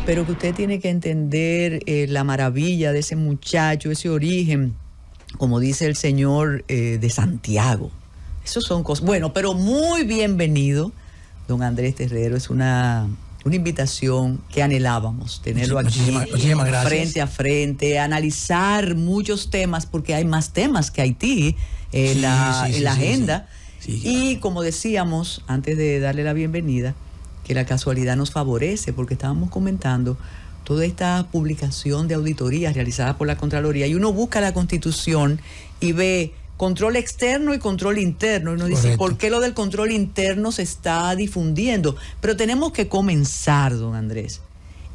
pero que usted tiene que entender la maravilla de ese muchacho, ese origen, como dice el señor, de Santiago. Esos son cosas. Bueno, pero muy bienvenido, don Andrés Terrero. Es una invitación que anhelábamos, tenerlo aquí muchísimas gracias. Frente a frente, analizar muchos temas, porque hay más temas que Haití en la agenda. Sí, y como decíamos, antes de darle la bienvenida, que la casualidad nos favorece, porque estábamos comentando toda esta publicación de auditorías realizadas por la Contraloría, y uno busca la Constitución y ve control externo y control interno, y uno dice, ¿por qué lo del control interno se está difundiendo? Pero tenemos que comenzar, don Andrés.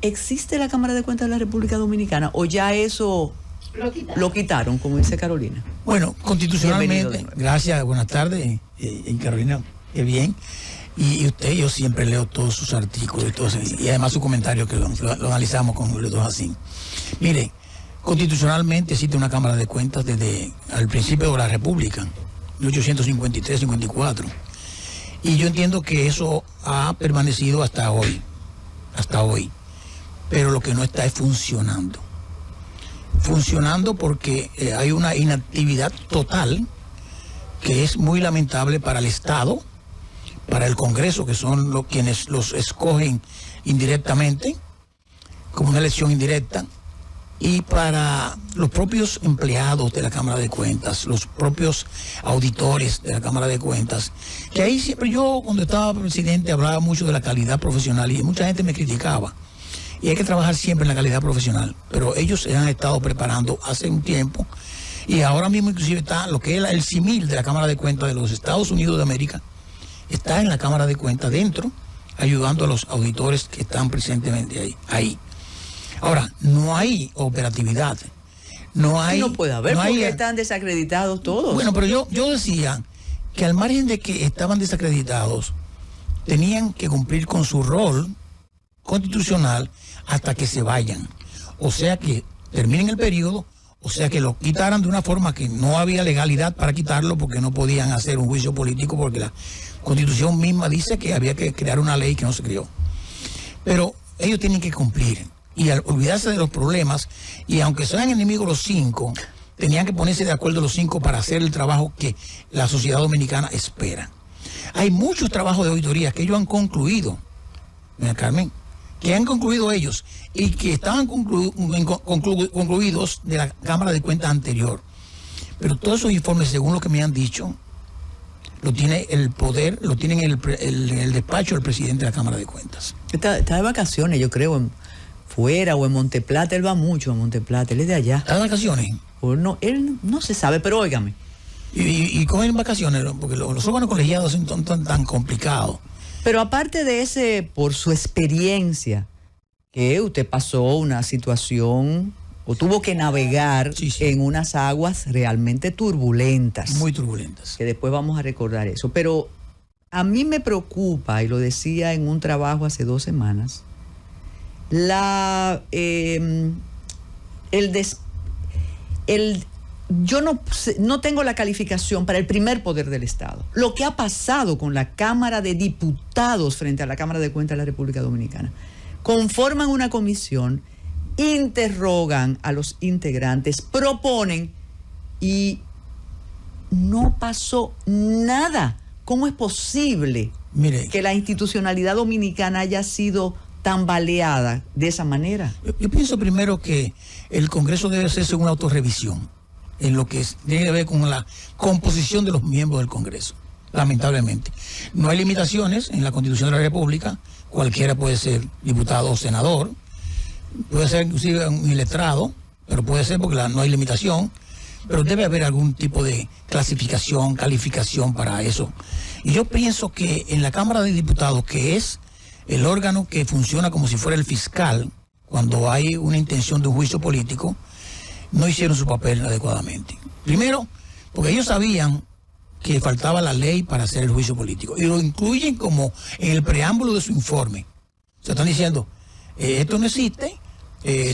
¿Existe la Cámara de Cuentas de la República Dominicana o ya eso lo quitaron, como dice Carolina? Bueno, constitucionalmente, gracias, buenas tardes, Carolina, qué bien. Y usted, yo siempre leo todos sus artículos y además su comentario que lo analizamos con los dos así. Mire, constitucionalmente existe una Cámara de Cuentas desde el principio de la República, 1853-54. Y yo entiendo que eso ha permanecido hasta hoy. Pero lo que no está es funcionando. Funcionando porque hay una inactividad total que es muy lamentable para el Estado, para el Congreso, que son quienes los escogen indirectamente, como una elección indirecta, y para los propios empleados de la Cámara de Cuentas, los propios auditores de la Cámara de Cuentas, que ahí siempre yo, cuando estaba presidente, hablaba mucho de la calidad profesional y mucha gente me criticaba. Y hay que trabajar siempre en la calidad profesional, pero ellos se han estado preparando hace un tiempo y ahora mismo inclusive está lo que es el símil de la Cámara de Cuentas de los Estados Unidos de América, está en la Cámara de Cuentas dentro, ayudando a los auditores que están presentemente ahí. Ahora, no hay operatividad. No hay. No puede haber, porque están desacreditados todos. Bueno, pero yo decía que al margen de que estaban desacreditados, tenían que cumplir con su rol constitucional hasta que se vayan. O sea que terminen el periodo, o sea que lo quitaran de una forma que no había legalidad para quitarlo, porque no podían hacer un juicio político, porque la Constitución misma dice que había que crear una ley que no se creó. Pero ellos tienen que cumplir. Y al olvidarse de los problemas, y aunque sean enemigos los 5, tenían que ponerse de acuerdo los 5 para hacer el trabajo que la sociedad dominicana espera. Hay muchos trabajos de auditoría que ellos han concluido, ¿verdad, Carmen? Que han concluido ellos y que estaban concluidos de la Cámara de Cuentas anterior. Pero todos esos informes, según lo que me han dicho, lo tiene el poder, lo tienen el despacho del presidente de la Cámara de Cuentas. Está de vacaciones, yo creo, fuera o en Monteplata. Él va mucho a Monteplata, él es de allá. ¿Está de vacaciones? O no, él no se sabe, pero óigame. Y cogen vacaciones, porque los órganos colegiados son tan complicados. Pero aparte de ese, por su experiencia, que usted pasó una situación o tuvo que navegar en unas aguas realmente turbulentas. Muy turbulentas. Que después vamos a recordar eso. Pero a mí me preocupa, y lo decía en un trabajo hace 2 semanas, yo no tengo la calificación para el primer poder del Estado. Lo que ha pasado con la Cámara de Diputados frente a la Cámara de Cuentas de la República Dominicana. Conforman una comisión, interrogan a los integrantes, proponen y no pasó nada. ¿Cómo es posible que la institucionalidad dominicana haya sido tambaleada de esa manera? Yo pienso primero que el Congreso debe hacerse una autorrevisión en lo que tiene que ver con la composición de los miembros del Congreso. Lamentablemente. No hay limitaciones en la Constitución de la República. Cualquiera puede ser diputado o senador. Puede ser inclusive un iletrado, pero puede ser porque no hay limitación. Pero debe haber algún tipo de clasificación, calificación para eso. Y yo pienso que en la Cámara de Diputados, que es el órgano que funciona como si fuera el fiscal, cuando hay una intención de un juicio político, no hicieron su papel adecuadamente. Primero, porque ellos sabían que faltaba la ley para hacer el juicio político. Y lo incluyen como en el preámbulo de su informe. Se están diciendo, esto no existe,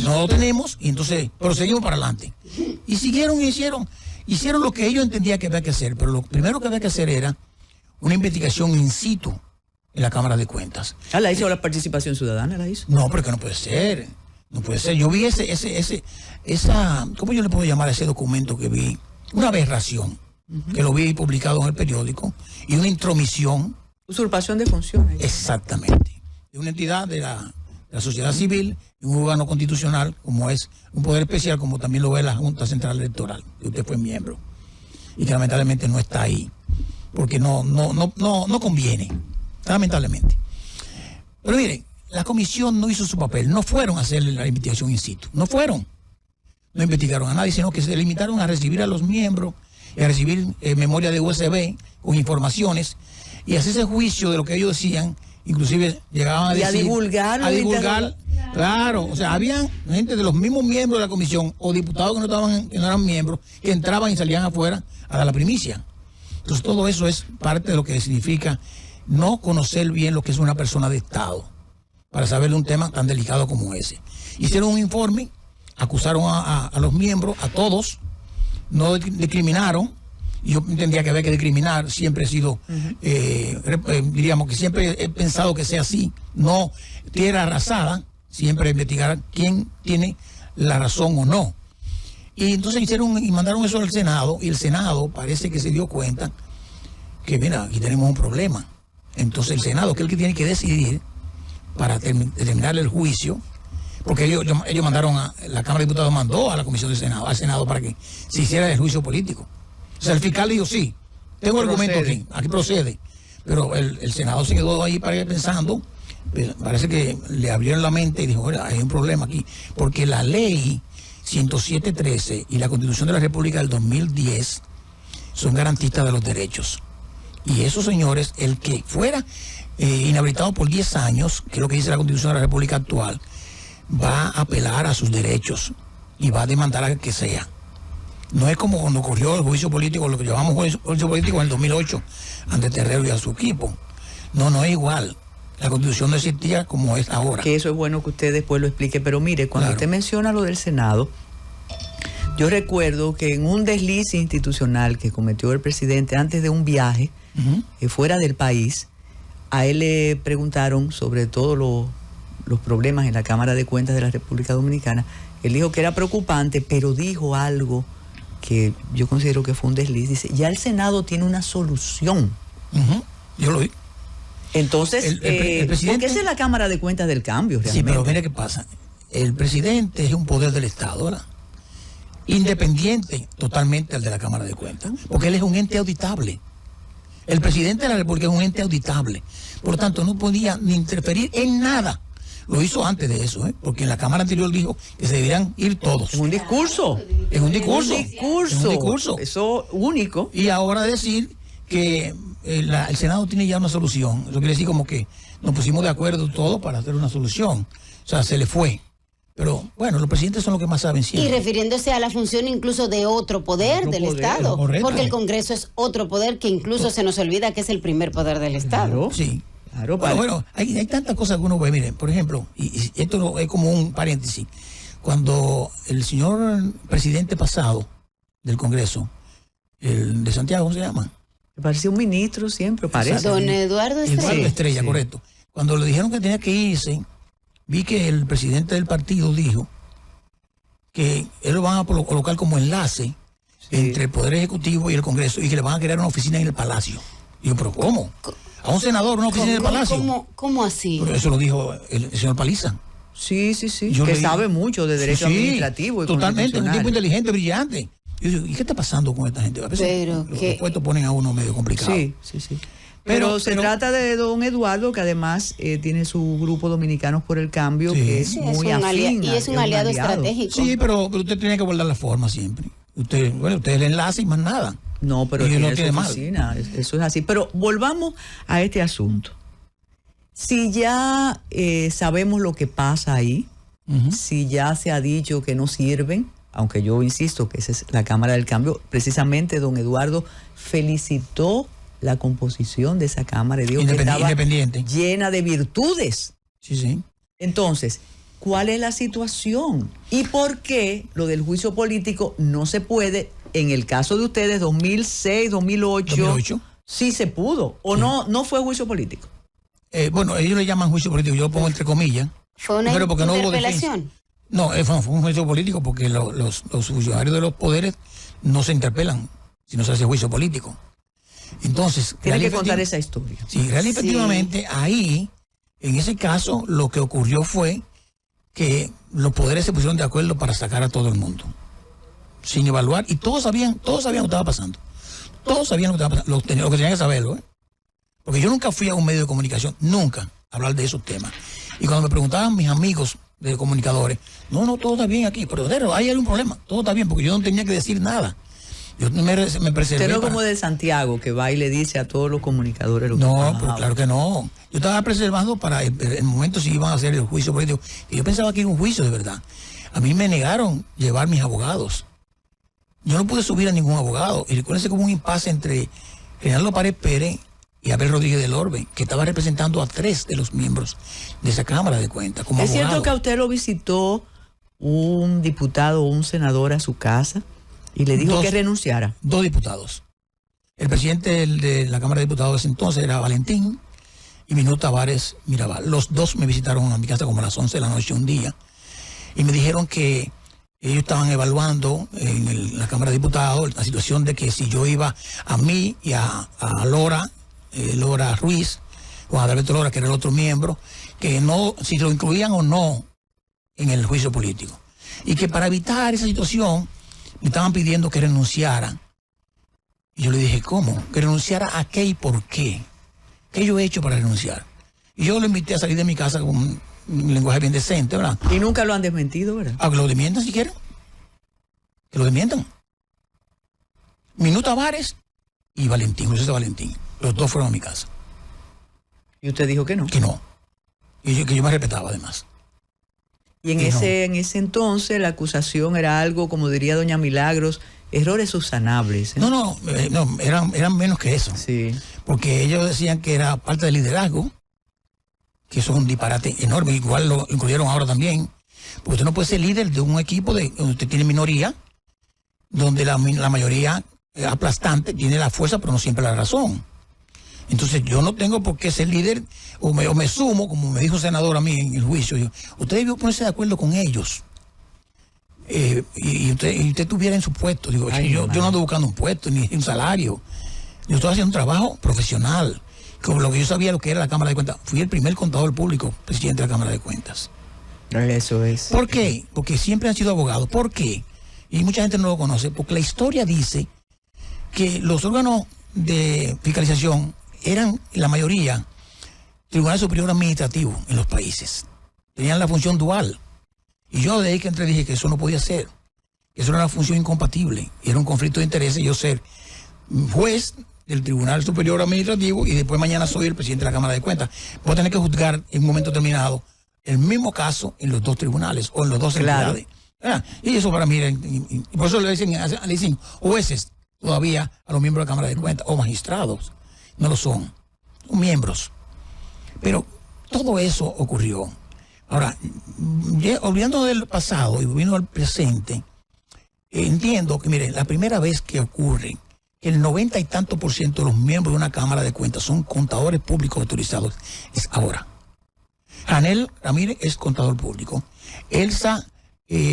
no lo tenemos, y entonces proseguimos para adelante. Y siguieron y hicieron lo que ellos entendían que había que hacer. Pero lo primero que había que hacer era una investigación in situ en la Cámara de Cuentas. ¿La hizo la participación ciudadana? ¿La hizo? No, porque no puede ser. No puede ser. Yo vi esa, ¿cómo yo le puedo llamar a ese documento que vi? Una aberración, que lo vi publicado en el periódico, y una intromisión. Usurpación de funciones. Exactamente. De una entidad de la sociedad civil, y un órgano constitucional, como es un poder especial, como también lo ve la Junta Central Electoral, que usted fue miembro, y que lamentablemente no está ahí, porque no conviene, lamentablemente. Pero miren, la comisión no hizo su papel, no fueron a hacer la investigación in situ, no investigaron a nadie, sino que se limitaron a recibir a los miembros y a recibir memoria de USB con informaciones y hacer ese juicio de lo que ellos decían, inclusive llegaban a decir... Y a divulgar. Claro, o sea, había gente de los mismos miembros de la comisión o diputados que no eran miembros, que entraban y salían afuera a dar la primicia. Entonces todo eso es parte de lo que significa no conocer bien lo que es una persona de Estado, para saber de un tema tan delicado como ese. Hicieron un informe, acusaron a los miembros, a todos, no discriminaron, y yo entendía que había que discriminar, siempre he sido, diríamos que siempre he pensado que sea así, no tierra arrasada, siempre investigar quién tiene la razón o no. Y entonces hicieron y mandaron eso al Senado, y el Senado parece que se dio cuenta que, mira, aquí tenemos un problema. Entonces el Senado, que es el que tiene que decidir para terminar el juicio, porque ellos mandaron la Cámara de Diputados mandó a la Comisión del Senado, al Senado, para que se hiciera el juicio político. O sea, el fiscal dijo, sí, tengo argumento aquí procede. Pero el Senado se quedó ahí pensando, parece que le abrieron la mente y dijo, oye, hay un problema aquí, porque la ley 107.13 y la Constitución de la República del 2010 son garantistas de los derechos. Y esos señores, el que fuera inhabilitado por 10 años, que es lo que dice la Constitución de la República actual, va a apelar a sus derechos y va a demandar a que sea. No es como cuando ocurrió el juicio político, lo que llamamos juicio político en el 2008, ante Terrero y a su equipo. No es igual. La Constitución no existía como es ahora. Que eso es bueno que usted después lo explique, pero mire, cuando usted menciona lo del Senado, yo recuerdo que en un desliz institucional que cometió el presidente antes de un viaje fuera del país, a él le preguntaron sobre todos los problemas en la Cámara de Cuentas de la República Dominicana. Él dijo que era preocupante, pero dijo algo que yo considero que fue un desliz. Dice, ya el Senado tiene una solución. Yo lo vi. Entonces, el presidente, porque esa es la Cámara de Cuentas del Cambio, realmente. Sí, pero mire qué pasa. El presidente es un poder del Estado, ¿verdad? Independiente totalmente al de la Cámara de Cuentas, porque él es un ente auditable. El presidente de la República es un ente auditable. Por lo tanto, no podía ni interferir en nada. Lo hizo antes de eso, porque en la Cámara anterior dijo que se debían ir todos. En un discurso. En un discurso. Eso único. Y ahora decir que el Senado tiene ya una solución. Eso quiere decir como que nos pusimos de acuerdo todos para hacer una solución. O sea, se le fue. Pero bueno, los presidentes son los que más saben siempre. Y refiriéndose a la función incluso de otro poder del Estado. Correcto. Porque el Congreso es otro poder que incluso se nos olvida que es el primer poder del Estado. Claro. Sí. Claro, bueno, hay tantas cosas que uno ve. Miren, por ejemplo, y esto es como un paréntesis. Cuando el señor presidente pasado del Congreso, el de Santiago, ¿cómo se llama? Me parecía un ministro siempre, parece. Don Eduardo Estrella. Eduardo Estrella, Sí. correcto. Cuando le dijeron que tenía que irse, vi que el presidente del partido dijo que él lo van a colocar como enlace entre el Poder Ejecutivo y el Congreso y que le van a crear una oficina en el Palacio. Y yo, ¿pero cómo? A un senador una oficina en el Palacio. ¿Cómo así? Pero eso lo dijo el señor Paliza. Sí. Yo que leí- sabe mucho de derecho administrativo y totalmente, un constitucional. tipo inteligente, brillante. Yo digo, ¿y qué está pasando con esta gente? A veces Pero los que- puestos ponen a uno medio complicado. Sí. Pero se Pero- trata de don Eduardo, que además tiene su grupo Dominicanos por el Cambio, Sí. que es Sí, muy es un afín. y es un aliado estratégico. Sí, pero usted tiene que guardar la forma siempre. Usted es el enlace y más nada. No, pero Y tiene no su tiene mal. oficina, eso es así. Pero volvamos a este asunto. Si ya sabemos lo que pasa ahí, si ya se ha dicho que no sirven, aunque yo insisto que esa es la Cámara del Cambio, precisamente don Eduardo felicitó la composición de esa Cámara y dijo que estaba Independiente. llena de virtudes. Sí. Entonces, ¿cuál es la situación? ¿Y por qué lo del juicio político no se puede? En el caso de ustedes, 2006, 2008, 2008. sí se pudo. ¿O no fue juicio político? Bueno, ellos le llaman juicio político, yo lo pongo entre comillas. Fue una pero porque no hubo interpelación. No, fue un juicio político porque los funcionarios de los poderes no se interpelan, sino se hace juicio político. Entonces, tiene que contar esa historia. Sí, real y efectivamente, ahí, en ese caso, lo que ocurrió fue que los poderes se pusieron de acuerdo para sacar a todo el mundo, sin evaluar, y todos sabían lo que estaba pasando. Todos sabían lo que estaba pasando, lo que tenían que saberlo, ¿eh? Porque yo nunca fui a un medio de comunicación, nunca, a hablar de esos temas. Y cuando me preguntaban mis amigos de comunicadores, no, todo está bien aquí, pero hay algún problema, todo está bien, porque yo no tenía que decir nada. Yo me preservé. Usted no como de Santiago, que va y le dice a todos los comunicadores lo que no, pues claro que no. Yo estaba preservando para el momento si iban a hacer el juicio político. Y yo pensaba que era un juicio de verdad. A mí me negaron llevar mis abogados. Yo no pude subir a ningún abogado. Y recuérdense como un impasse entre Reinaldo Pared Pérez y Abel Rodríguez del Orbe, que estaba representando a 3 de los miembros de esa Cámara de Cuentas como ¿Es abogado. cierto que a usted lo visitó un diputado o un senador a su casa y le dijo que renunciara? 2 diputados. El presidente de la Cámara de Diputados de ese entonces era Valentín y Minú Tavares Mirabal. Los 2 me visitaron a mi casa como a las 11 de la noche un día y me dijeron que ellos estaban evaluando en la Cámara de Diputados la situación de que si yo iba a mí y a Lora Ruiz, Juan Adalberto Lora, que era el otro miembro, que no, si lo incluían o no en el juicio político. Y que para evitar esa situación me estaban pidiendo que renunciara. Y yo le dije, ¿cómo? ¿Que renunciara a qué y por qué? ¿Qué yo he hecho para renunciar? Y yo lo invité a salir de mi casa con un lenguaje bien decente, ¿verdad? Y nunca lo han desmentido, ¿verdad? A que lo desmientan si quieren. Que lo desmientan. Minú Tavares y Valentín, José Valentín. Los 2 fueron a mi casa. ¿Y usted dijo que no? Que no. Y que yo me respetaba además. Y en ese entonces la acusación era algo, como diría doña Milagros, errores subsanables, ¿eh? No, eran menos que eso. Sí. Porque ellos decían que era parte del liderazgo, que eso es un disparate enorme, igual lo incluyeron ahora también. Porque usted no puede ser líder de un equipo donde usted tiene minoría, donde la mayoría aplastante tiene la fuerza, pero no siempre la razón. Entonces yo no tengo por qué ser líder, o me sumo, como me dijo el senador a mí en el juicio. Usted debió ponerse de acuerdo con ellos. Y usted estuviera en su puesto. Digo, yo no ando buscando un puesto ni un salario. Yo estoy haciendo un trabajo profesional. Como lo que yo sabía lo que era la Cámara de Cuentas. Fui el primer contador público, presidente de la Cámara de Cuentas. Eso es. ¿Por qué? Porque siempre han sido abogados. ¿Por qué? Y mucha gente no lo conoce. Porque la historia dice que los órganos de fiscalización eran, la mayoría, Tribunal Superior Administrativo en los países. Tenían la función dual. Y yo de ahí que entré dije que eso no podía ser. Que eso era una función incompatible. Era un conflicto de intereses yo ser juez del Tribunal Superior Administrativo y después mañana soy el presidente de la Cámara de Cuentas. Voy a tener que juzgar en un momento determinado el mismo caso en los 2 tribunales o en los 2 entidades. Y eso para mí era, y por eso le dicen jueces todavía a los miembros de la Cámara de Cuentas o magistrados. No lo son miembros. Pero todo eso ocurrió. Ahora, olvidando del pasado y volviendo al presente, entiendo que, mire, la primera vez que ocurre que el 90 y tanto % de los miembros de una Cámara de Cuentas son contadores públicos autorizados es ahora. Janel Ramírez es contador público. Elsa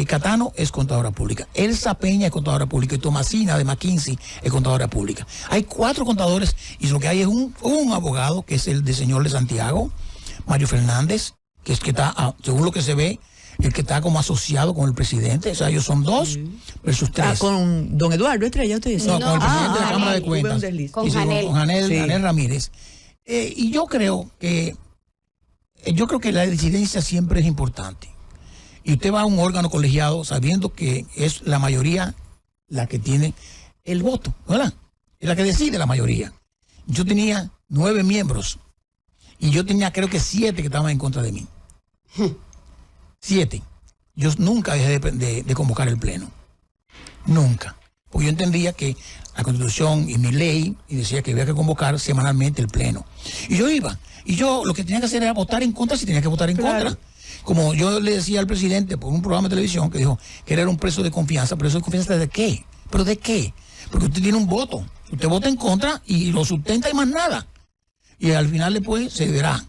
Catano es contadora pública. Elsa Peña es contadora pública. Y Tomasina de McKinsey es contadora pública. Hay 4 contadores y lo que hay es un abogado, que es el de señor de Santiago, Mario Fernández, que es que está, según lo que se ve, el que está como asociado con el presidente. O sea, ellos son 2 versus 3. Con don Eduardo Estrella, usted dice. No, con el presidente de la Cámara de Hubo un Cuentas. desliz. Con Janel. Janel Ramírez. Y yo creo que la disidencia siempre es importante. Y usted va a un órgano colegiado sabiendo que es la mayoría la que tiene el voto, ¿verdad? Es la que decide la mayoría. Yo tenía 9 miembros y yo tenía creo que 7 que estaban en contra de mí. 7. Yo nunca dejé de convocar el pleno. Nunca. Porque yo entendía que la Constitución y mi ley y decía que había que convocar semanalmente el pleno. Y yo iba. Y yo lo que tenía que hacer era votar en contra si tenía que votar en contra. Como yo le decía al presidente por un programa de televisión que dijo que él era un preso de confianza. ¿Preso de confianza de qué? ¿Pero de qué? Porque usted tiene un voto. Usted vota en contra y lo sustenta y más nada. Y al final después se verá.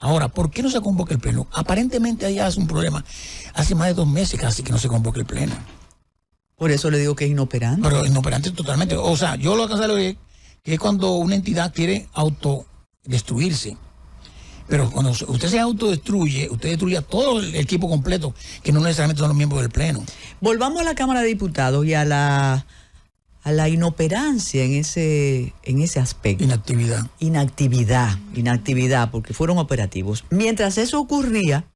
Ahora, ¿por qué no se convoca el pleno? Aparentemente allá es un problema. Hace más de 2 meses casi que no se convoca el pleno. Por eso le digo que es inoperante. Pero inoperante totalmente. O sea, yo lo que hago es que es cuando una entidad quiere autodestruirse. Pero cuando usted se autodestruye, usted destruye a todo el equipo completo, que no necesariamente son los miembros del pleno. Volvamos a la Cámara de Diputados y a la inoperancia en ese aspecto. Inactividad, porque fueron operativos. Mientras eso ocurría,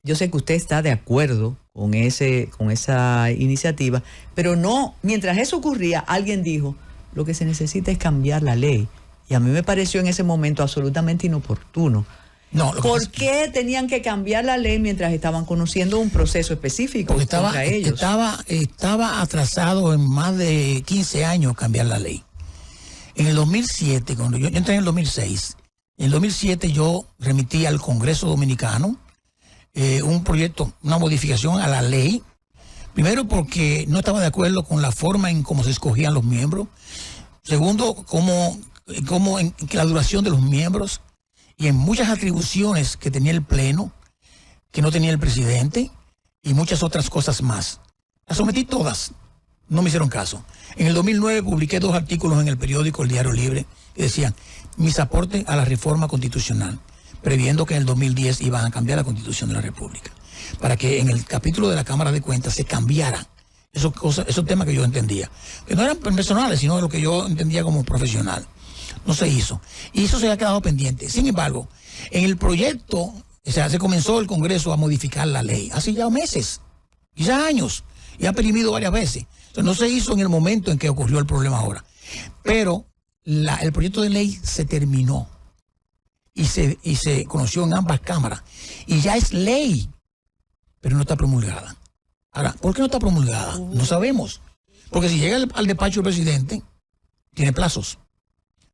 yo sé que usted está de acuerdo con esa iniciativa, pero no, mientras eso ocurría, alguien dijo, lo que se necesita es cambiar la ley. Y a mí me pareció en ese momento absolutamente inoportuno. No, ¿Por qué tenían que cambiar la ley mientras estaban conociendo un proceso específico contra ellos? Estaba atrasado en más de 15 años cambiar la ley. En el 2007, cuando yo entré en el 2006, en el 2007 yo remití al Congreso Dominicano un proyecto, una modificación a la ley. Primero porque no estaba de acuerdo con la forma en cómo se escogían los miembros. Segundo, en la duración de los miembros. Y en muchas atribuciones que tenía el Pleno, que no tenía el presidente, y muchas otras cosas más. Las sometí todas, no me hicieron caso. En el 2009 publiqué 2 artículos en el periódico El Diario Libre que decían mis aportes a la reforma constitucional, previendo que en el 2010 iban a cambiar la Constitución de la República, para que en el capítulo de la Cámara de Cuentas se cambiara esos temas que yo entendía, que no eran personales, sino lo que yo entendía como profesional. No se hizo. Y eso se ha quedado pendiente. Sin embargo, en el proyecto, o sea, se comenzó el Congreso a modificar la ley hace ya meses, quizás años, y ha perimido varias veces. Entonces, no se hizo en el momento en que ocurrió el problema ahora. Pero el proyecto de ley se terminó y se conoció en ambas cámaras. Y ya es ley, pero no está promulgada. Ahora, ¿por qué no está promulgada? No sabemos. Porque si llega al despacho del presidente, tiene plazos.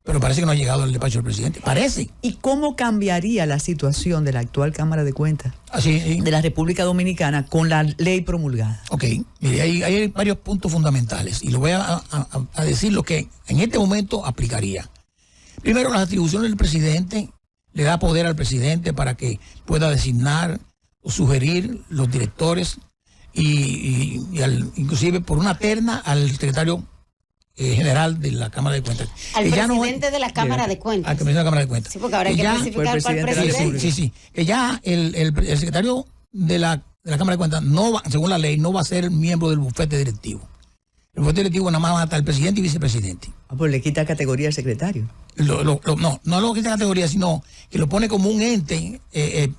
Pero parece que no ha llegado al despacho del presidente. Parece. ¿Y cómo cambiaría la situación de la actual Cámara de Cuentas de la República Dominicana con la ley promulgada? Ok, mire, hay varios puntos fundamentales y lo voy a decir lo que en este momento aplicaría. Primero, las atribuciones del presidente le da poder al presidente para que pueda designar o sugerir los directores y inclusive por una terna al secretario general de la Cámara de Cuentas. Al presidente de la Cámara de Cuentas. Al presidente de la Cámara de Cuentas. Sí, porque ahora hay que especificar para el presidente. Sí. Que ya el secretario de la Cámara de Cuentas, no va, según la ley, no va a ser miembro del bufete directivo. El bufete directivo nada más va a estar el presidente y vicepresidente. Pues le quita categoría al secretario. No lo quita categoría, sino que lo pone como un ente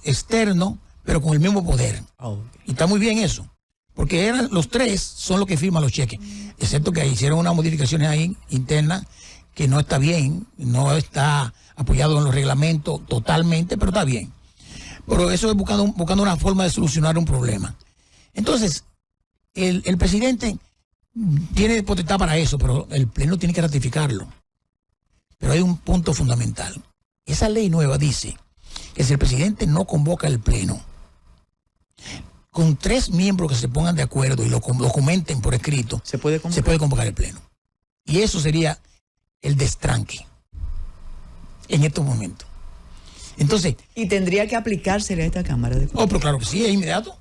externo, pero con el mismo poder. Okay. Y está muy bien eso. Porque los 3 son los que firman los cheques, excepto que hicieron unas modificaciones ahí internas que no está bien, no está apoyado en los reglamentos totalmente, pero está bien. Pero eso es buscando una forma de solucionar un problema. Entonces, el presidente tiene potestad para eso, pero el Pleno tiene que ratificarlo. Pero hay un punto fundamental. Esa ley nueva dice que si el presidente no convoca el Pleno, con 3 miembros que se pongan de acuerdo y lo comenten por escrito, se puede convocar el Pleno. Y eso sería el destranque en estos momentos. Entonces, y tendría que aplicársele a esta Cámara de Cuentas. Pero claro que sí, es inmediato.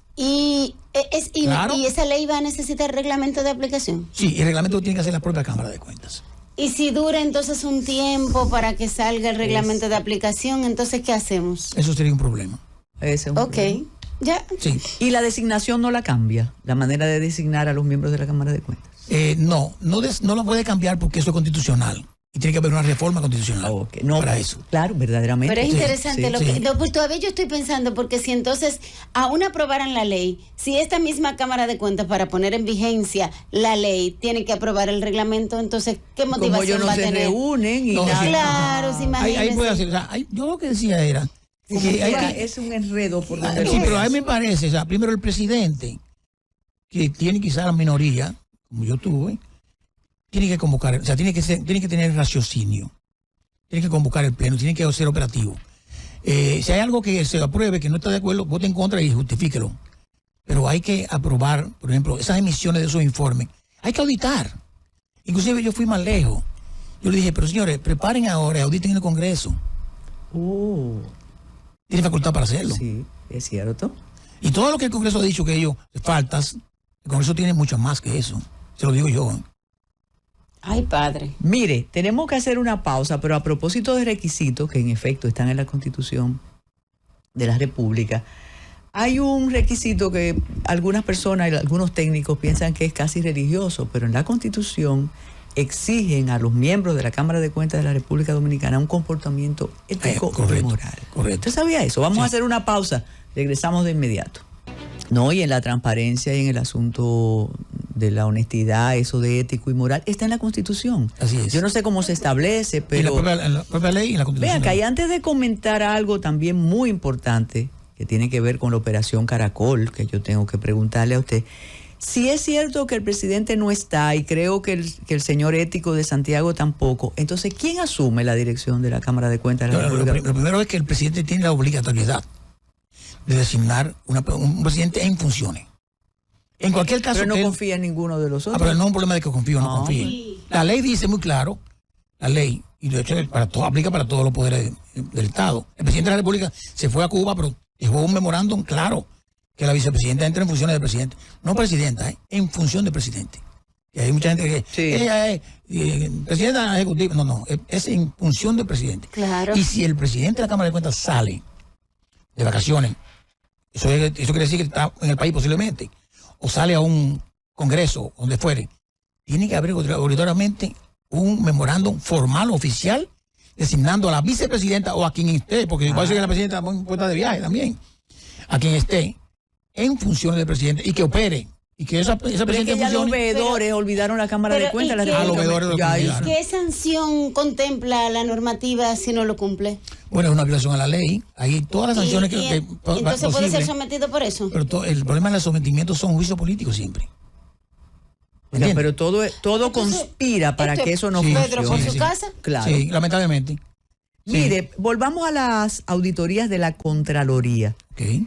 Claro. ¿Y esa ley va a necesitar reglamento de aplicación? Sí, el reglamento tiene que hacer la propia Cámara de Cuentas. Y si dura entonces un tiempo para que salga el reglamento de aplicación, entonces ¿qué hacemos? Eso sería un problema. Ese es un problema. Ya. Sí. ¿Y la designación no la cambia? La manera de designar a los miembros de la Cámara de Cuentas. No lo puede cambiar porque eso es constitucional. Y tiene que haber una reforma constitucional para eso. Claro, verdaderamente. Pero es interesante sí. Pues todavía yo estoy pensando, porque si entonces aún aprobaran la ley, si esta misma Cámara de Cuentas para poner en vigencia la ley tiene que aprobar el reglamento, entonces ¿qué motivación va a tener? Como ellos no se reúnen y nada. Claro, imagínense. Ahí puede hacer, yo lo que decía era es un enredo por donde sí, pero a mí me parece, primero el presidente, que tiene quizás la minoría, como yo tuve, tiene que convocar, tiene que tener raciocinio, tiene que convocar el Pleno, tiene que ser operativo. Si hay algo que se apruebe, que no está de acuerdo, vote en contra y justifíquelo. Pero hay que aprobar, por ejemplo, esas emisiones de esos informes. Hay que auditar. Inclusive yo fui más lejos. Yo le dije, pero señores, preparen ahora, auditen en el Congreso. Tiene facultad para hacerlo. Sí, es cierto. Y todo lo que el Congreso ha dicho que ellos faltas, el Congreso tiene mucho más que eso. Se lo digo yo. Ay, padre. Mire, tenemos que hacer una pausa, pero a propósito de requisitos que en efecto están en la Constitución de la República, hay un requisito que algunas personas y algunos técnicos piensan que es casi religioso, pero en la Constitución exigen a los miembros de la Cámara de Cuentas de la República Dominicana un comportamiento ético y moral. Correcto. ¿Usted sabía eso? Vamos a hacer una pausa. Regresamos de inmediato. No, y en la transparencia y en el asunto de la honestidad, eso de ético y moral, está en la Constitución. Así es. Yo no sé cómo se establece, pero... En la propia ley y en la Constitución. Vean que y antes de comentar algo también muy importante, que tiene que ver con la operación Caracol, que yo tengo que preguntarle a usted, si es cierto que el presidente no está, y creo que el señor ético de Santiago tampoco, entonces, ¿quién asume la dirección de la Cámara de Cuentas de la República? Lo primero es que el presidente tiene la obligatoriedad de designar un presidente en funciones. En cualquier caso... Pero no confía en ninguno de los otros. Pero no es un problema de que confíe o no confíe. Sí. La ley dice muy claro, la ley, y de hecho aplica para todos los poderes del Estado. El presidente de la República se fue a Cuba, pero dejó un memorándum claro que la vicepresidenta entra en funciones del presidente. No presidenta, en función del presidente. Y hay mucha gente que ella es presidenta ejecutiva. No, es en función del presidente. Claro. Y si el presidente de la Cámara de Cuentas sale de vacaciones, eso quiere decir que está en el país posiblemente, o sale a un congreso, donde fuere, tiene que haber obligatoriamente un memorándum formal, oficial, designando a la vicepresidenta o a quien esté, porque igual que la presidenta puesta de viaje también, a quien esté en funciones del presidente y que opere. Y que esa presidenta pero es que ya los veedores olvidaron la Cámara de Cuentas. Los veedores lo olvidaron. ¿Qué sanción contempla la normativa si no lo cumple? Bueno, es una violación a la ley. Hay todas las sanciones que entonces puede ser sometido por eso. Pero el problema de los sometimientos son juicios políticos siempre. Ya, pero todo entonces, conspira para que eso no funcione. Pedro por su casa. Claro. Sí, lamentablemente. Mire, volvamos a las auditorías de la Contraloría. Okay.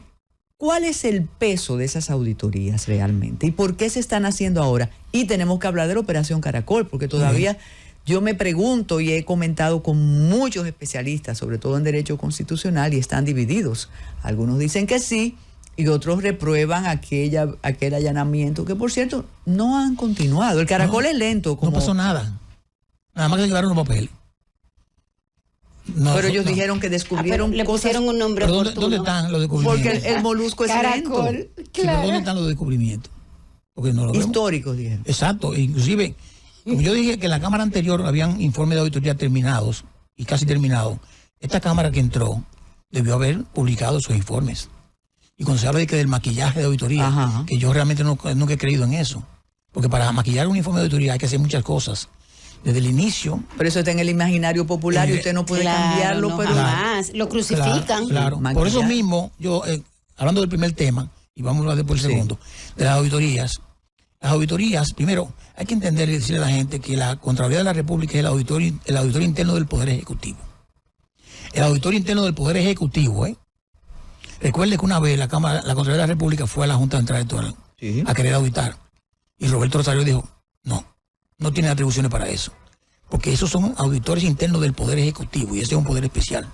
¿Cuál es el peso de esas auditorías realmente? ¿Y por qué se están haciendo ahora? Y tenemos que hablar de la Operación Caracol, porque todavía yo me pregunto y he comentado con muchos especialistas, sobre todo en derecho constitucional, y están divididos. Algunos dicen que sí y otros reprueban aquel allanamiento, que por cierto no han continuado. El Caracol es lento. No pasó nada. Nada más que llevaron los papeles. Pero ellos dijeron que descubrieron le cosas. pusieron un nombre ¿Pero oportuno. ¿Dónde están los descubrimientos? Porque el molusco es Caracol, lento. Sí, pero ¿dónde están los descubrimientos? Porque no lo vemos. Históricos, dijeron. Exacto. Inclusive, como yo dije que en la Cámara anterior habían informes de auditoría terminados y casi terminados, esta Cámara que entró debió haber publicado esos informes. Y cuando se habla de que del maquillaje de auditoría, que yo realmente nunca he creído en eso. Porque para maquillar un informe de auditoría hay que hacer muchas cosas. Desde el inicio. Pero eso está en el imaginario popular y usted no puede cambiarlo. No, pero jamás. Lo crucifican. Claro. Por eso mismo, yo, hablando del primer tema, y vamos a hablar después del segundo, de las auditorías. Las auditorías, primero, hay que entender y decirle a la gente que la Contraloría de la República es el auditor interno del Poder Ejecutivo. El auditor interno del Poder Ejecutivo, recuerde que una vez la Contraloría de la República fue a la Junta Central Electoral a querer auditar. Y Roberto Rosario dijo, no tiene atribuciones para eso. Porque esos son auditores internos del Poder Ejecutivo y ese es un poder especial.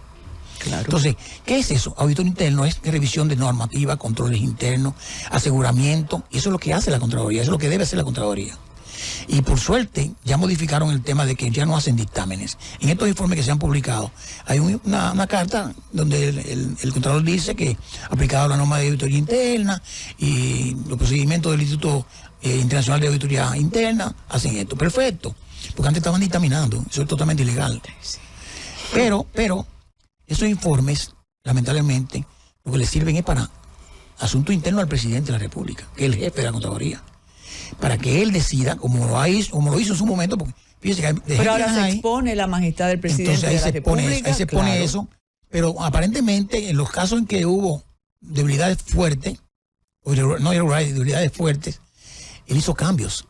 Claro. Entonces, ¿qué es eso? Auditor interno es revisión de normativa, controles internos, aseguramiento. Y eso es lo que hace la Contraloría, eso es lo que debe hacer la Contraloría. Y por suerte, ya modificaron el tema de que ya no hacen dictámenes. En estos informes que se han publicado, hay una carta donde el Contralor dice que aplicado la norma de auditoría interna y los procedimientos del Instituto Internacional de Auditoría Interna, hacen esto. Perfecto, porque antes estaban dictaminando, eso es totalmente ilegal. Pero esos informes, lamentablemente, lo que les sirven es para asunto interno al presidente de la República, que es el jefe de la Contraloría, para que él decida, como lo hizo en su momento, porque fíjese que pero ahora se expone la majestad del presidente. Entonces ahí de la República, ahí se pone eso, pero aparentemente en los casos en que hubo debilidades fuertes, no irregularidades, debilidades fuertes, él hizo cambios,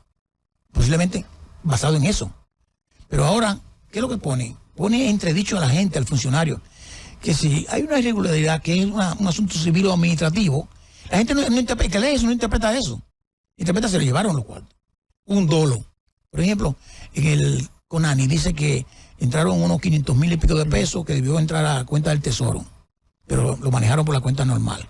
posiblemente basado en eso. Pero ahora, ¿qué es lo que pone? Pone entredicho a la gente, al funcionario, que si hay una irregularidad que es un asunto civil o administrativo, la gente no interpreta, que lee eso, no interpreta eso. Interpreta, se lo llevaron los cuartos. Un dolo. Por ejemplo, en el CONANI dice que entraron unos 500,000 y pico de pesos que debió entrar a la cuenta del Tesoro. pero lo manejaron por la cuenta normal.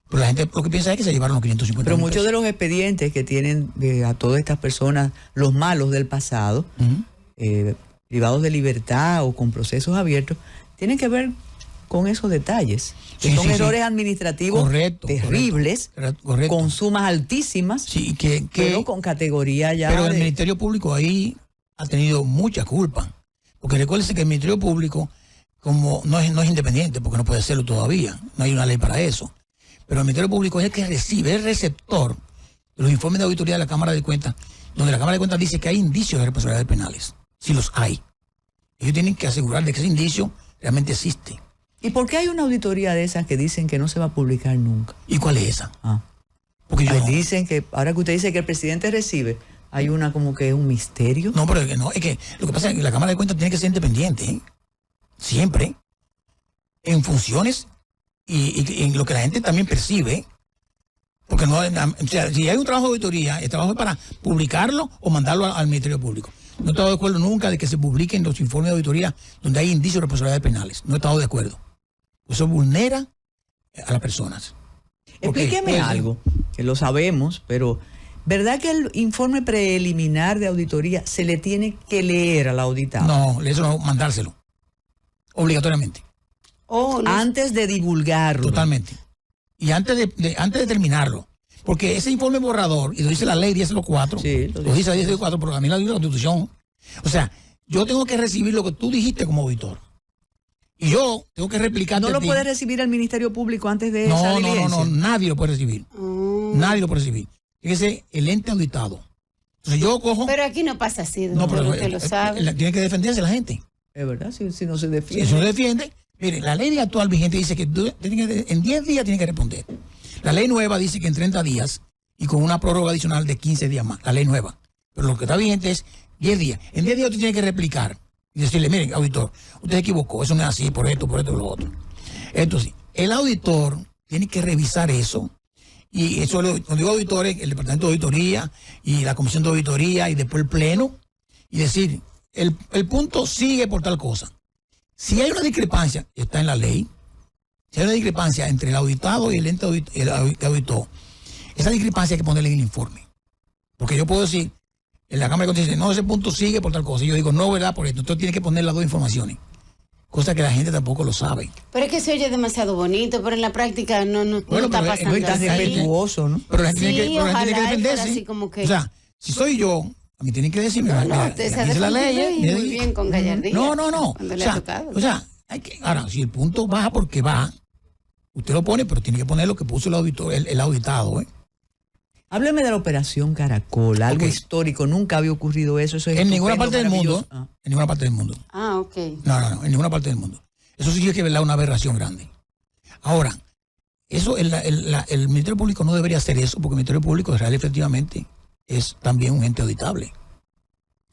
Pero la gente lo que piensa es que se llevaron los 550 Pero mil muchos pesos. de los expedientes que tienen a todas estas personas, los malos del pasado, privados de libertad o con procesos abiertos, tienen que ver con esos detalles. Que Sí, son sí, errores sí. administrativos Correcto, terribles, correcto. con sumas altísimas, Sí, que pero con categoría ya. pero el Ministerio Público ahí ha tenido mucha culpa. Porque recuérdense que el Ministerio Público, como no es independiente, porque no puede serlo todavía, no hay una ley para eso. Pero el Ministerio Público es el que recibe, es el receptor de los informes de auditoría de la Cámara de Cuentas, donde la Cámara de Cuentas dice que hay indicios de responsabilidades penales. Si los hay. Ellos tienen que asegurar de que ese indicio realmente existe. ¿Y por qué hay una auditoría de esas que dicen que no se va a publicar nunca? ¿Y cuál es esa? Ah. Porque yo Dicen que, ahora que usted dice que el presidente recibe, hay una como que es un misterio. No, pero es que lo que pasa es que la Cámara de Cuentas tiene que ser independiente, ¿eh? Siempre, en funciones y en lo que la gente también percibe, porque no, o sea, si hay un trabajo de auditoría, el trabajo es para publicarlo o mandarlo al Ministerio Público. No he estado de acuerdo nunca de que se publiquen los informes de auditoría donde hay indicios de responsabilidades penales. No he estado de acuerdo. Eso vulnera a las personas. Explíqueme algo, que lo sabemos, pero ¿verdad que el informe preliminar de auditoría se le tiene que leer al auditado? No, eso no, mandárselo. Obligatoriamente. Antes de divulgarlo. Totalmente. Y antes de terminarlo. Porque ese informe borrador, y lo dice la ley 1004, Sí, lo dice la 1004, pero también lo dice la Constitución. O sea, yo tengo que recibir lo que tú dijiste como auditor. Y yo tengo que replicarte. ¿No a lo ti. puede recibir el Ministerio Público antes de esa No, diligencia? nadie lo puede recibir. Nadie lo puede recibir. Tiene que ser el ente auditado. Entonces yo cojo. Pero aquí no pasa así, no, doctor, pero usted lo sabe. tiene que defenderse la gente. Es verdad, si no se Si defiende. eso no defiende, mire, la ley actual vigente dice que en 10 días tiene que responder. La ley nueva dice que en 30 días y con una prórroga adicional de 15 días más. La ley nueva. Pero lo que está vigente es 10 días. En 10 días usted tiene que replicar y decirle, miren, auditor, usted se equivocó, eso no es así, por esto y lo otro. Entonces, el auditor tiene que revisar eso. Y eso, cuando digo auditores, el Departamento de Auditoría y la Comisión de Auditoría y después el Pleno, y decir, el punto sigue por tal cosa. Si hay una discrepancia, está en la ley, si hay una discrepancia entre el auditado y el ente que auditó, esa discrepancia hay que ponerle en el informe. Porque yo puedo decir, en la Cámara de Cuentas dice, no, ese punto sigue por tal cosa. Y yo digo, no, ¿verdad? Por esto. Entonces tiene que poner las dos informaciones. Cosa que la gente tampoco lo sabe. Pero es que se oye demasiado bonito, pero en la práctica no Bueno, está pero pasando No es tan así. respetuoso, ¿no? Pero la gente Sí, tiene que, pero la gente tiene que ojalá y fuera defenderse. así como que- O sea, si soy yo, a mí tienen que decirme, No, mira, usted se ha dice la ley. defendido y muy bien con gallardía. No. Cuando le ha tocado. O sea, ahora, si el punto baja porque baja, usted lo pone, pero tiene que poner lo que puso el auditor, el auditado, ¿eh? Hábleme de la operación Caracol, algo Ok. histórico, nunca había ocurrido eso. Eso es En ninguna estupendo, parte del mundo, maravilloso. en ninguna parte del mundo. Ah, ok. No, en ninguna parte del mundo. Eso sí es que es una aberración grande. Ahora, eso el Ministerio Público no debería hacer eso, porque el Ministerio Público de Israel efectivamente es también un ente auditable.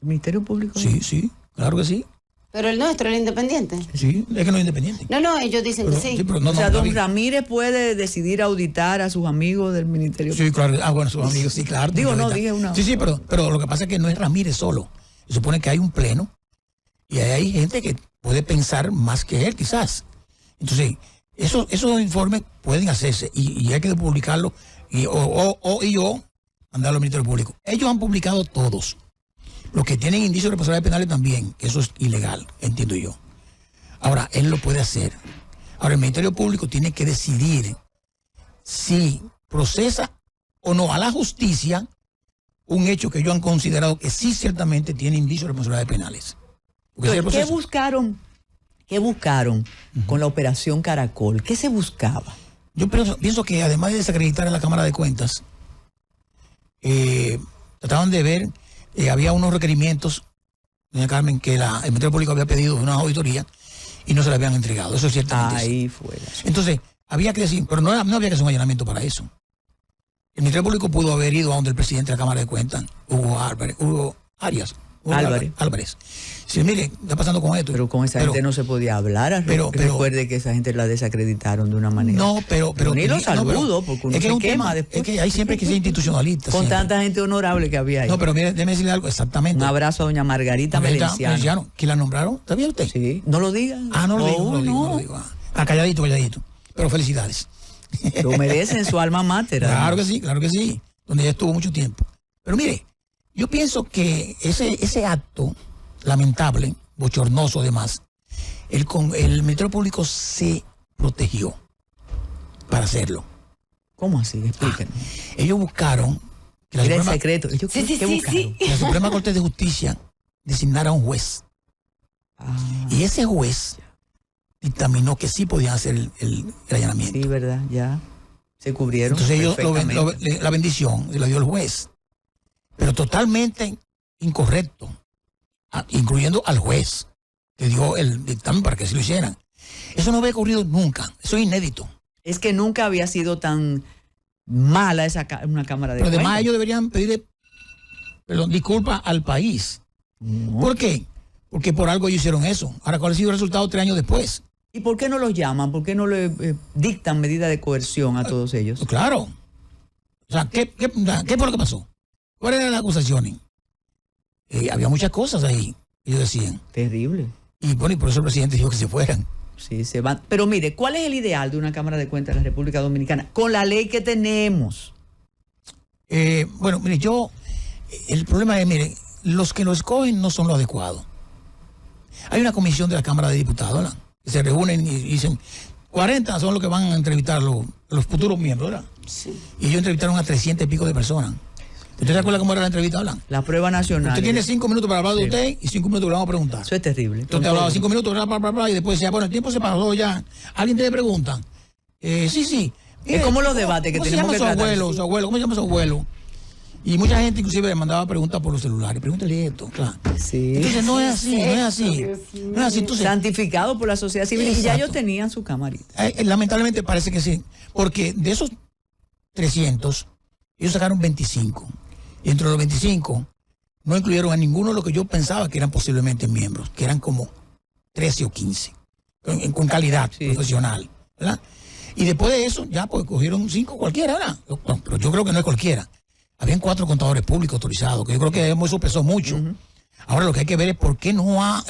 ¿El Ministerio Público? Sí, claro que sí. Pero el nuestro, el independiente. Sí, es que no es independiente. No, ellos dicen Pero, que sí. pero no, O sea, está don bien. Ramírez puede decidir auditar a sus amigos del Ministerio Sí, claro. Bueno, sus amigos, sí, claro. Digo, no, ahorita. dije una- Sí, pero lo que pasa es que no es Ramírez solo. Se supone que hay un pleno y hay gente que puede pensar más que él, quizás. Entonces, esos informes pueden hacerse y hay que publicarlo y yo mandarlo al Ministerio Público. Ellos han publicado todos. Los que tienen indicios de responsabilidad penales también, que eso es ilegal, entiendo yo. Ahora, él lo puede hacer. Ahora, el Ministerio Público tiene que decidir si procesa o no a la justicia un hecho que ellos han considerado que sí ciertamente tiene indicios de responsabilidades penales. Porque ese es el ¿Qué proceso. buscaron con la operación Caracol? ¿Qué se buscaba? Yo pienso que además de desacreditar a la Cámara de Cuentas, trataban de ver, había unos requerimientos, doña Carmen, que el Ministerio Público había pedido una auditoría y no se la habían entregado. Eso es ciertamente. Ahí fue. Entonces, había que decir, pero no había que hacer un allanamiento para eso. El Ministerio Público pudo haber ido a donde el presidente de la Cámara de Cuentas, Hugo Álvarez. Sí, mire, está pasando con esto. Pero con esa gente no se podía hablar. pero- Recuerde que esa gente la desacreditaron de una manera. No, pero ni lo no, saludo, pero porque uno es que se es un quema tema, después. es que hay siempre que ser institucionalista. Con siempre. tanta gente honorable que había ahí. No, pero mire, déjeme decirle algo, exactamente. Un abrazo a doña Margarita Melenciano. ¿Quién la nombraron? ¿Sabía usted? Sí, no lo diga. Ah, no lo digo, Oh, no lo digo. Ah, calladito. Pero felicidades. Lo merecen su alma mater. Claro que sí, donde ella estuvo mucho tiempo. Pero mire, yo pienso que ese acto lamentable, bochornoso además, el Ministerio Público se protegió para hacerlo. ¿Cómo así? Explíquenos. Ellos buscaron que Era el secreto. ¿Ellos Sí, qué buscaron? que la Suprema Corte de Justicia designara a un juez. Y ese juez dictaminó que sí podían hacer el allanamiento. Sí, verdad, ya. Se cubrieron. Entonces ellos perfectamente. la bendición se la dio el juez. Pero totalmente incorrecto, incluyendo al juez que dio el dictamen para que se lo hicieran. Eso no había ocurrido nunca, eso es inédito. Es que nunca había sido tan mala una Cámara de Pero además Cuentas. ellos deberían pedirle disculpas al país. No. ¿Por qué? Porque por algo ellos hicieron eso. Ahora, ¿cuál ha sido el resultado 3 años después? ¿Y por qué no los llaman? ¿Por qué no le dictan medidas de coerción a todos ellos? Pues claro. O sea, ¿qué fue lo que pasó? ¿Cuáles eran las acusaciones? Había muchas cosas ahí, ellos decían. Terrible. Y bueno, y por eso el presidente dijo que se fueran. Sí, se van. Pero mire, ¿cuál es el ideal de una Cámara de Cuentas de la República Dominicana? Con la ley que tenemos. Bueno, mire, el problema es, mire, los que lo escogen no son los adecuados. Hay una comisión de la Cámara de Diputados, ¿verdad? Que se reúnen y dicen, 40 son los que van a entrevistar los futuros miembros, ¿verdad? Sí. Y ellos entrevistaron a 300 y pico de personas. ¿Usted se acuerda cómo era la entrevista, ¿verdad? La prueba nacional. Usted tiene 5 minutos para hablar de usted y 5 minutos que le vamos a preguntar. Eso es terrible. Entonces hablaba 5 minutos, bla, bla, bla, bla, y después decía, bueno, el tiempo se pasó ya. ¿Alguien te pregunta? Sí. Es como los debates que ¿cómo tenemos se llama que tratar? su abuelo? ¿Cómo se llama su abuelo? Y mucha gente inclusive le mandaba preguntas por los celulares. Pregúntale esto, claro. Sí. Entonces no es así, no es así. No es así. Entonces, Santificado por la sociedad civil. Y ya Exacto. ellos tenían su camarita. lamentablemente parece que sí. Porque de esos 300, ellos sacaron 25. Y entre los 25 no incluyeron a ninguno de los que yo pensaba que eran posiblemente miembros, que eran como 13 o 15, con calidad profesional, ¿verdad? Y después de eso, ya pues cogieron 5 cualquiera, ¿verdad? Pero yo creo que no es cualquiera. Habían 4 contadores públicos autorizados, que yo creo que eso pesó mucho. Ahora lo que hay que ver es por qué no ha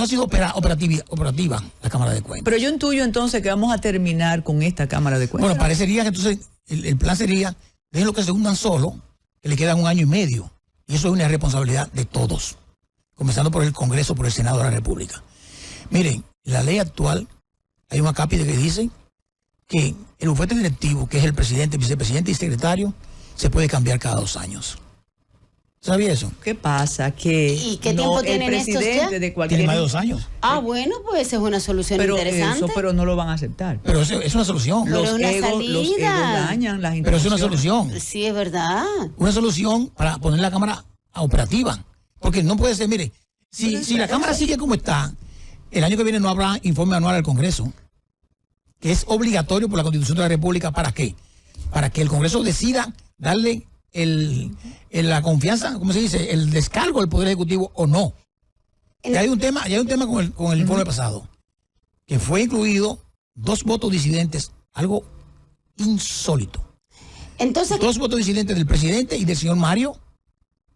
sido operativa la Cámara de Cuentas. Pero yo intuyo entonces que vamos a terminar con esta Cámara de Cuentas. Bueno, parecería que entonces el plan sería, déjenlo que se hundan solo, que le quedan 1 año y medio. Y eso es una responsabilidad de todos, comenzando por el Congreso, por el Senado de la República. Miren, en la ley actual hay un acápite que dice que el bufete directivo, que es el presidente, vicepresidente y secretario, se puede cambiar cada 2 años. ¿Sabía eso? ¿Qué pasa? Que ¿Y qué tiempo tienen el estos presidente ya? de cualquier... Tiene más de 2 años. Ah, bueno, pues esa es una solución interesante. Pero no lo van a aceptar. Pero es una solución. Pero Los una egos salida. dañan las Pero es una instituciones. solución. Sí, es verdad. Una solución para poner la Cámara operativa. Porque no puede ser, mire, si la Cámara sigue como está, el año que viene no habrá informe anual al Congreso, que es obligatorio por la Constitución de la República. ¿Para qué? Para que el Congreso decida darle la confianza, ¿cómo se dice? El descargo al Poder Ejecutivo o no. Y hay un tema con el informe pasado, que fue incluido 2 votos disidentes, algo insólito. Entonces, 2 votos disidentes del presidente y del señor Mario,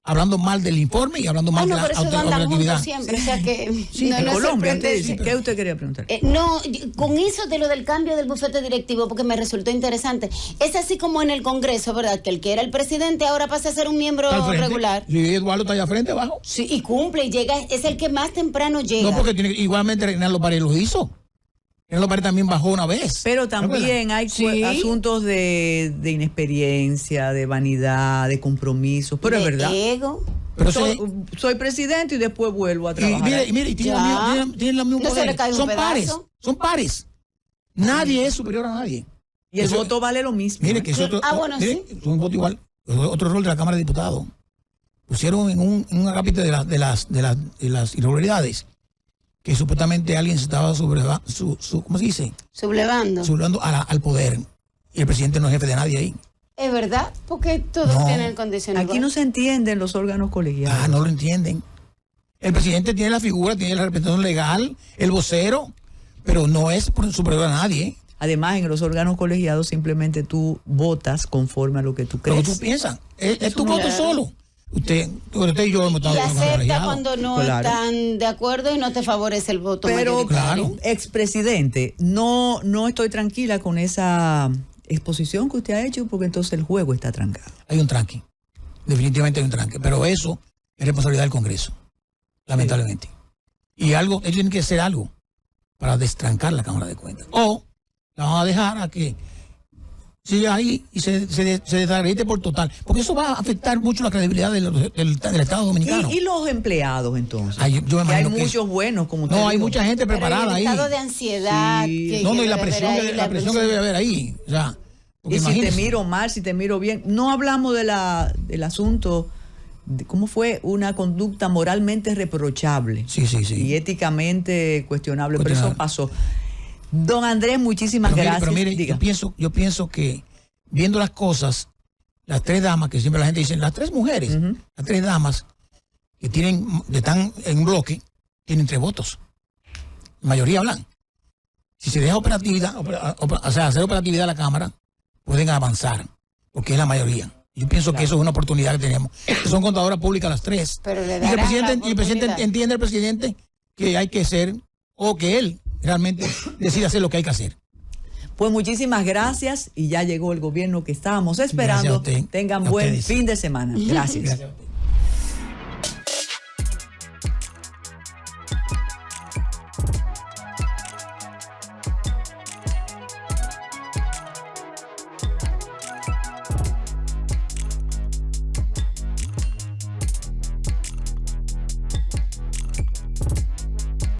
hablando mal del informe y hablando mal de la pero eso andan juntos operatividad. siempre, o sea que Sí, no en es Colombia. sorprendente. ¿Qué usted quería preguntar? No, con eso de lo del cambio del bufete directivo, porque me resultó interesante. Es así como en el Congreso, ¿verdad? Que el que era el presidente ahora pasa a ser un miembro Está al frente. regular. Sí, Eduardo está allá frente, abajo. Sí, y cumple y llega, es el que más temprano llega. No, porque igualmente Reinaldo Pared lo hizo. Reinaldo Pared también bajó una vez. Pero también hay Sí. asuntos de inexperiencia, de vanidad, de compromisos. Pero de es verdad. ego. Pero Soy presidente y después vuelvo a y trabajar. mire, tienen Ya. los mismos No se le poderes. cae un pedazo. Son pares. Nadie es superior a nadie. Y el Eso- voto vale lo mismo. Mire que es otro, bueno, mire, es un voto igual, es otro rol de la Cámara de Diputados. Pusieron en un acápite de las irregularidades que supuestamente alguien se estaba ¿cómo se dice? Sublevando. Sublevando al poder. Y el presidente no es jefe de nadie ahí. Es verdad, porque todos No. tienen condiciones. Aquí no se entienden los órganos colegiados. No lo entienden. El presidente tiene la figura, tiene la representación legal, el vocero, pero no es superior a nadie. Además, en los órganos colegiados simplemente tú votas conforme a lo que tú Lo que crees. tú piensas. Es tu voto solo. usted y yo hemos estado y acepta privilegiados. cuando no Claro. están de acuerdo y no te favorece el voto Pero, mayoritario. expresidente, no estoy tranquila con esa exposición que usted ha hecho, porque entonces el juego está trancado. Hay un tranque, definitivamente hay un tranque, pero eso es responsabilidad del Congreso, lamentablemente. Y ellos tienen que hacer algo para destrancar la Cámara de Cuentas. O la van a dejar a que siga ahí y se desacredite por total. Porque eso va a afectar mucho la credibilidad del Estado Dominicano. ¿Y los empleados entonces? Ay, yo me que hay imagino que muchos buenos, como usted no, hay dijo. mucha gente Pero preparada el ahí. estado de ansiedad. Sí. que No, y debe la haber presión, ahí, la presión que debe haber ahí. O sea, porque Y si te imagínese. miro mal, si te miro bien. No hablamos del asunto de cómo fue una conducta moralmente reprochable Sí. y éticamente cuestionable, pero Cuestionable. eso pasó. Don Andrés, muchísimas gracias. Pero mire, Diga. yo pienso que viendo las cosas, las tres damas, que siempre la gente dice, las tres mujeres, Ujú. las tres damas que están en un bloque, tienen 3 votos. La mayoría hablan. Si se deja operatividad, hacer operatividad a la Cámara, pueden avanzar, porque es la mayoría. Yo pienso que eso es una oportunidad que tenemos. Son contadoras públicas las tres. Pero le Y el darán presidente, la y el presidente oportunidad. entiende, el presidente, que hay que ser, o que él realmente decide hacer lo que hay que hacer. Pues muchísimas gracias y ya llegó el gobierno que estábamos esperando. Gracias a usted, Tengan a buen ustedes. fin de semana. Gracias. Gracias a usted.